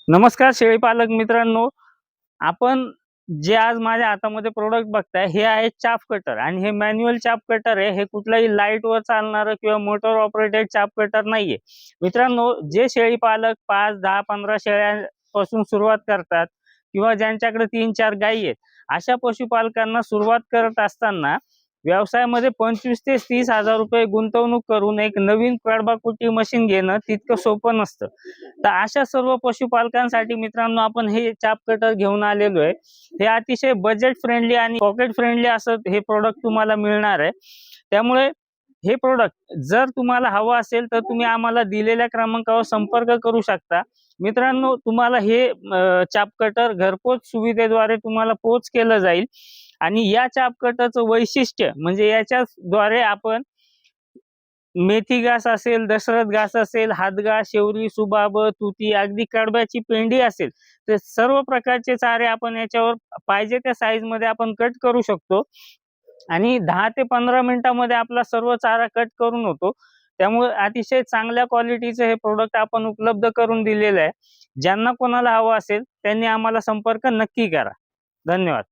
नमस्कार शेळीपालक मित्रांनो, आपण जे आज माझ्या हातामध्ये प्रोडक्ट बघताय हे आहे चाफ कटर आणि हे मॅन्युअल चाफ कटर आहे. हे कुठल्याही लाईटवर चालणारं किंवा मोटर ऑपरेटेड चाफ कटर नाहीये. मित्रांनो, जे शेळीपालक 5, 10, 15 शेळ्यांपासून सुरुवात करतात किंवा ज्यांच्याकडे 3-4 गायी आहेत, अशा पशुपालकांना सुरुवात करत असताना व्यवसायामध्ये 25 ते 30 हजार रुपये गुंतवणूक करून एक नवीन कडबाकुटी मशीन घेणं तितकं सोपं नसतं. तर अशा सर्व पशुपालकांसाठी मित्रांनो आपण हे चाप कटर घेऊन आलेलो आहे. हे अतिशय बजेट फ्रेंडली आणि पॉकेट फ्रेंडली असं हे प्रोडक्ट तुम्हाला मिळणार आहे. त्यामुळे हे प्रोडक्ट जर तुम्हाला हवं असेल तर तुम्ही आम्हाला दिलेल्या क्रमांकावर संपर्क करू शकता. मित्रांनो, तुम्हाला हे चाप कटर घरपोच सुविधेद्वारे तुम्हाला पोच केलं जाईल आणि या चाप कटरचं वैशिष्ट्य म्हणजे याच्याद्वारे आपण मेथी घास असेल, दशरथ घास असेल, हातघास, शेवरी, सुबाब, तुती, अगदी कडब्याची पेंडी असेल, तर सर्व प्रकारचे चारे आपण याच्यावर पाहिजे त्या साईज मध्ये आपण कट करू शकतो आणि 10 ते 15 मिनिटांमध्ये आपला सर्व चारा कट करून होतो. त्यामुळे अतिशय चांगल्या क्वालिटीचं हे प्रोडक्ट आपण उपलब्ध करून दिलेलं आहे. ज्यांना कोणाला हवं असेल त्यांनी आम्हाला संपर्क नक्की करा. धन्यवाद.